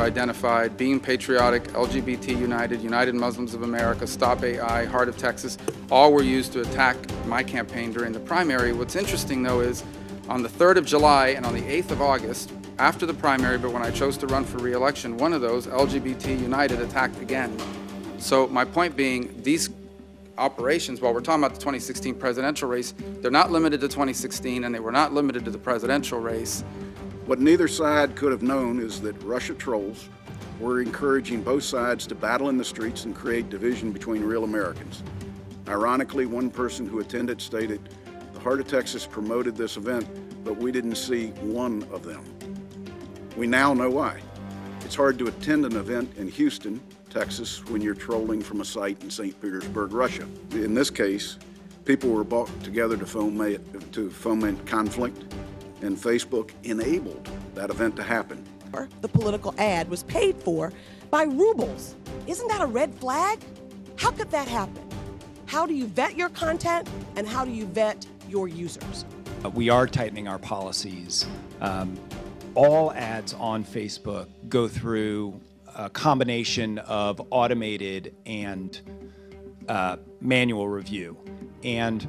Identified Being Patriotic, LGBT United, United Muslims of America, Stop AI, Heart of Texas, all were used to attack my campaign during the primary. What's interesting though is on the 3rd of July and on the 8th of August, after the primary, but when I chose to run for re-election, one of those, LGBT United, attacked again. So my point being, these operations, while we're talking about the 2016 presidential race, they're not limited to 2016 and they were not limited to the presidential race. What neither side could have known is that Russia trolls were encouraging both sides to battle in the streets and create division between real Americans. Ironically, one person who attended stated, "The Heart of Texas promoted this event, but we didn't see one of them." We now know why. It's hard to attend an event in Houston, Texas, when you're trolling from a site in St. Petersburg, Russia. In this case, people were brought together to foment conflict, and Facebook enabled that event to happen. The political ad was paid for by rubles. Isn't that a red flag? How could that happen? How do you vet your content and how do you vet your users? We are tightening our policies. All ads on Facebook go through a combination of automated and manual review. And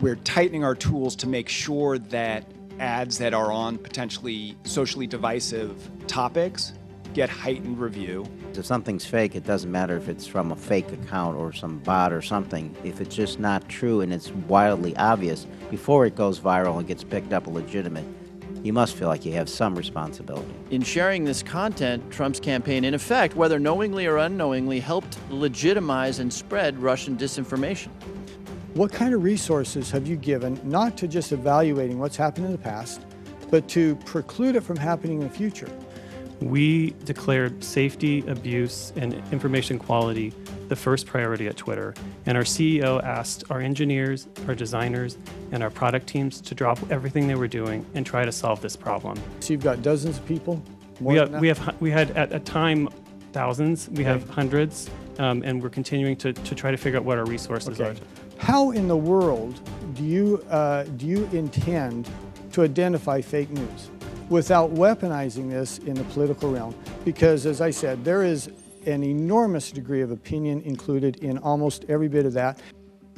we're tightening our tools to make sure that ads that are on potentially socially divisive topics get heightened review. If something's fake, it doesn't matter if it's from a fake account or some bot or something. If it's just not true and it's wildly obvious, before it goes viral and gets picked up legitimate, you must feel like you have some responsibility. In sharing this content, Trump's campaign, in effect, whether knowingly or unknowingly, helped legitimize and spread Russian disinformation. What kind of resources have you given, not to just evaluating what's happened in the past, but to preclude it from happening in the future? We declared safety, abuse, and information quality the first priority at Twitter. And our CEO asked our engineers, our designers, and our product teams to drop everything they were doing and try to solve this problem. So you've got dozens of people? We had at a time thousands. We have hundreds, and we're continuing to try to figure out what our resources are. How in the world do you intend to identify fake news without weaponizing this in the political realm? Because, as I said, there is an enormous degree of opinion included in almost every bit of that.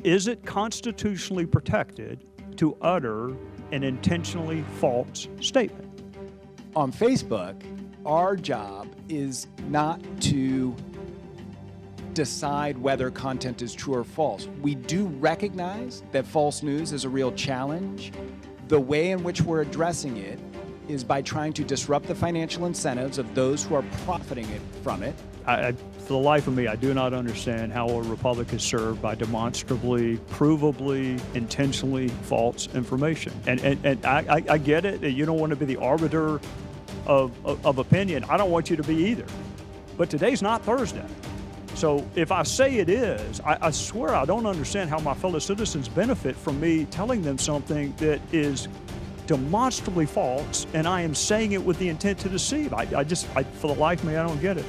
Is it constitutionally protected to utter an intentionally false statement? On Facebook, our job is not to decide whether content is true or false. We do recognize that false news is a real challenge. The way in which we're addressing it is by trying to disrupt the financial incentives of those who are profiting from it. For the life of me, I do not understand how a republic is served by demonstrably, provably, intentionally false information. And I get it. You don't want to be the arbiter of opinion. I don't want you to be either. But today's not Thursday. So if I say it is, I swear I don't understand how my fellow citizens benefit from me telling them something that is demonstrably false, and I am saying it with the intent to deceive. For the life of me, I don't get it.